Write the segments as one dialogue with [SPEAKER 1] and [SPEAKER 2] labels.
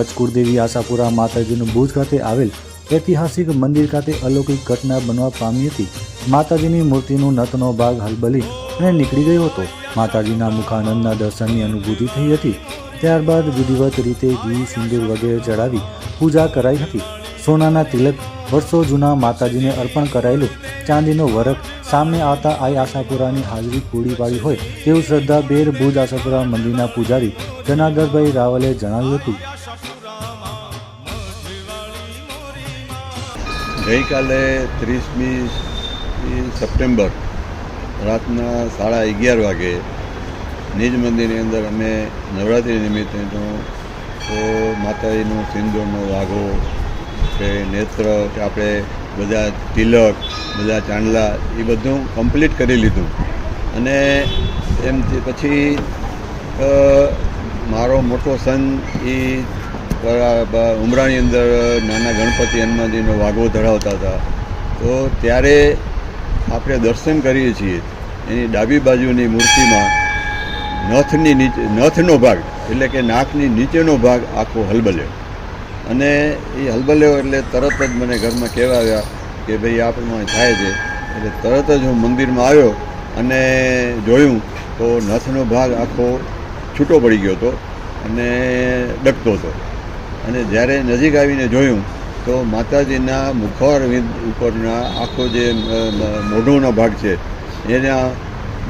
[SPEAKER 1] કચ્છ કુળદેવી આશાપુરા માતાજીનું ભુજ ખાતે આવેલ ઐતિહાસિક મંદિર ખાતે અલૌકિક ઘટના બનવા પામી હતી। માતાજીની મૂર્તિનું નથનો ભાગ હલબલી અને નીકળી ગયો હતો। માતાજીના મુખાનંદના દર્શનની અનુભૂતિ થઈ હતી। ત્યારબાદ વિધિવત રીતે ઘી સિંદૂર વગેરે ચડાવી પૂજા કરાઈ હતી। સોનાના તિલક વર્ષો જૂના માતાજીને અર્પણ કરાયેલું ચાંદીનો વરખ સામે આવતા આઈ આશાપુરાની હાજરી પૂરી પાડી હોય તેવું શ્રદ્ધાભેર ભુજ આશાપુરા મંદિરના પૂજારી જનાર્દનભાઈ રાવલે જણાવ્યું હતું।
[SPEAKER 2] ગઈકાલે 30મી સપ્ટેમ્બર રાતના 11:30 વાગે નિજ મંદિરની અંદર અમે નવરાત્રિ નિમિત્તે તો માતાજીનું સિંદૂરનો વાઘો કે નેત્ર કે આપણે બધા તિલક બધા ચાંદલા એ બધું કમ્પ્લીટ કરી લીધું। અને એમથી પછી મારો મોટો સન એ ઉમરાની અંદર નાના ગણપતિ હનુમાનજીનો વાઘો ધરાવતા હતા। તો ત્યારે આપણે દર્શન કરીએ છીએ એની ડાબી બાજુની મૂર્તિમાં નથની નીચે નથનો ભાગ એટલે કે નાકની નીચેનો ભાગ આખો હલબલ્યો અને એ હલબલ્યો એટલે તરત જ મને ઘરમાં કહેવા આવ્યા કે ભાઈ આ પ્રમાણે થાય છે। એટલે તરત જ હું મંદિરમાં આવ્યો અને જોયું તો નથનો ભાગ આખો છૂટો પડી ગયો હતો અને ડગતો હતો। અને જ્યારે નજીક આવીને જોયું તો માતાજીના મુખવારવિંદ ઉપરના આખો જે મોઢોનો ભાગ છે એના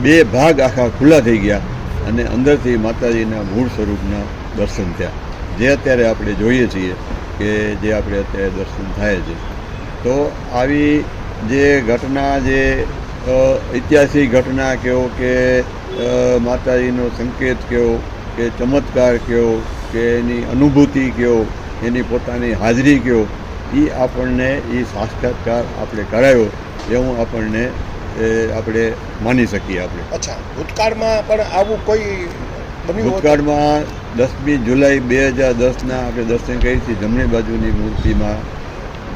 [SPEAKER 2] 2 ભાગ આખા ખુલ્લા થઈ ગયા અને અંદરથી માતાજીના મૂળ સ્વરૂપના દર્શન થયા, જે અત્યારે આપણે જોઈએ છીએ કે જે આપણે અત્યારે દર્શન થાય છે। તો આવી જે ઘટના જે ઐતિહાસિક ઘટના કહો કે માતાજીનો સંકેત કહો કે ચમત્કાર કહો કે એની અનુભૂતિ કહો એની પોતાની હાજરી કહો એ આપણને એ સાક્ષાત્કાર આપણે કરાયો એવું આપણને આપણે માની શકીએ આપણે।
[SPEAKER 3] અચ્છા, ભૂતકાળમાં પણ આવું કોઈ
[SPEAKER 2] ભૂતકાળમાં 10મી જુલાઈ 2010ના આપણે દર્શન કરી હતી। જમણી બાજુની મૂર્તિમાં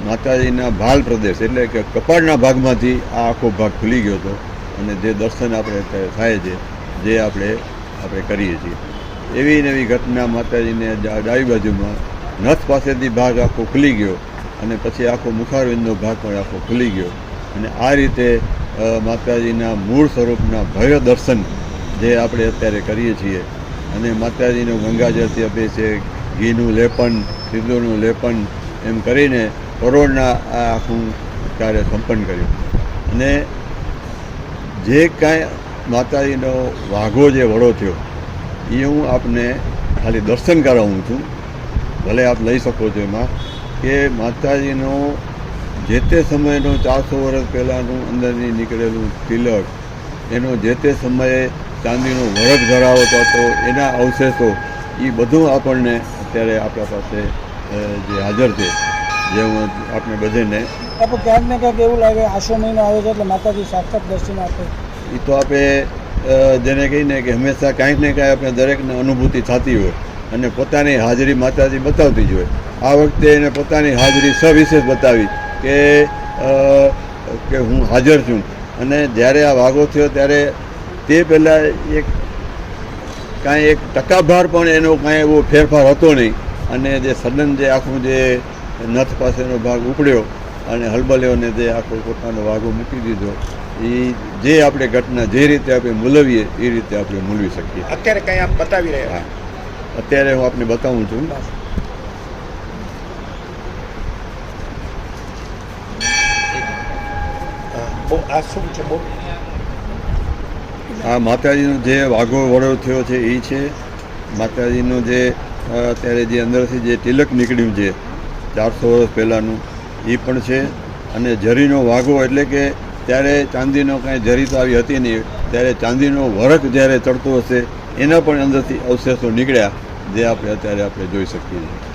[SPEAKER 2] માતાજીના ભાલ પ્રદેશ એટલે કે કપાળના ભાગમાંથી આ આખો ભાગ ખુલી ગયો હતો અને જે દર્શન આપણે અત્યારે થાય છે જે આપણે કરીએ છીએ। એવી નવી ઘટના માતાજીને ડાબી બાજુમાં નથ પાસેથી ભાગ આખો ખુલી ગયો અને પછી આખો મુખારવિંદનો ભાગ પણ આખો ખુલી ગયો અને આ રીતે માતાજીના મૂળ સ્વરૂપના ભવ્ય દર્શન જે આપણે અત્યારે કરીએ છીએ। અને માતાજીનું ગંગાજળથી આપે છે, ઘીનું લેપન, સિંદૂરનું લેપન એમ કરીને કરોડના આ આખું કાર્ય સંપન્ન કર્યું। અને જે કાંઈ માતાજીનો વાઘો જે વડો થયો એ હું આપને ખાલી દર્શન કરાવું છું, ભલે આપ લઈ શકો છો એમાં કે માતાજીનો જે તે સમયનો 400 વર્ષ પહેલાંનું અંદરની નીકળેલું તિલક, એનો જે તે સમયે ચાંદીનો વરખ ધરાવતો હતો એના અવશેષો એ બધું આપણને અત્યારે આપણા પાસે જે હાજર છે, જે હું આપણે બધાને
[SPEAKER 4] આપણે ક્યાંક ને ક્યાંક એવું લાગે આસો મહિનો આવે છે એટલે માતાજી સાક્ષાત દર્શન આપે
[SPEAKER 2] એ તો આપણે જેને કહીને કે હંમેશા કાંઈક ને કાંઈ આપણે દરેકને અનુભૂતિ થતી હોય અને પોતાની હાજરી માતાજી બતાવતી જ હોય। આ વખતે એને પોતાની હાજરી સવિશેષ બતાવી કે હું હાજર છું। અને જ્યારે આ વાઘો થયો ત્યારે તે પહેલાં કાંઈ એક ટકાભાર પણ એનો કાંઈ એવો ફેરફાર હતો નહીં અને જે સડન જે આખું જે નથ પાસેનો ભાગ ઉપડ્યો અને હલબલ્યોને જે આખો પોતાનો વાઘો મૂકી દીધો એ જે આપણે ઘટના જે રીતે આપણે મૂલવીએ એ રીતે આપણે મૂલવી શકીએ।
[SPEAKER 3] અત્યારે કંઈ આપ બતાવી રહ્યા?
[SPEAKER 2] અત્યારે હું આપને બતાવું છું।
[SPEAKER 3] આ શું છે?
[SPEAKER 2] આ માતાજીનો જે વાઘો વડો થયો છે એ છે। માતાજીનો જે અત્યારે જે અંદરથી જે તિલક નીકળ્યું છે 400 વર્ષ પહેલાંનું એ પણ છે। અને જરીનો વાઘો એટલે કે ત્યારે ચાંદીનો કાંઈ જરી તો આવી હતી નહીં, ત્યારે ચાંદીનો વરખ જ્યારે ચડતો હશે એના પણ અંદરથી અવશેષો નીકળ્યા જે આપણે અત્યારે જોઈ શકીએ છીએ।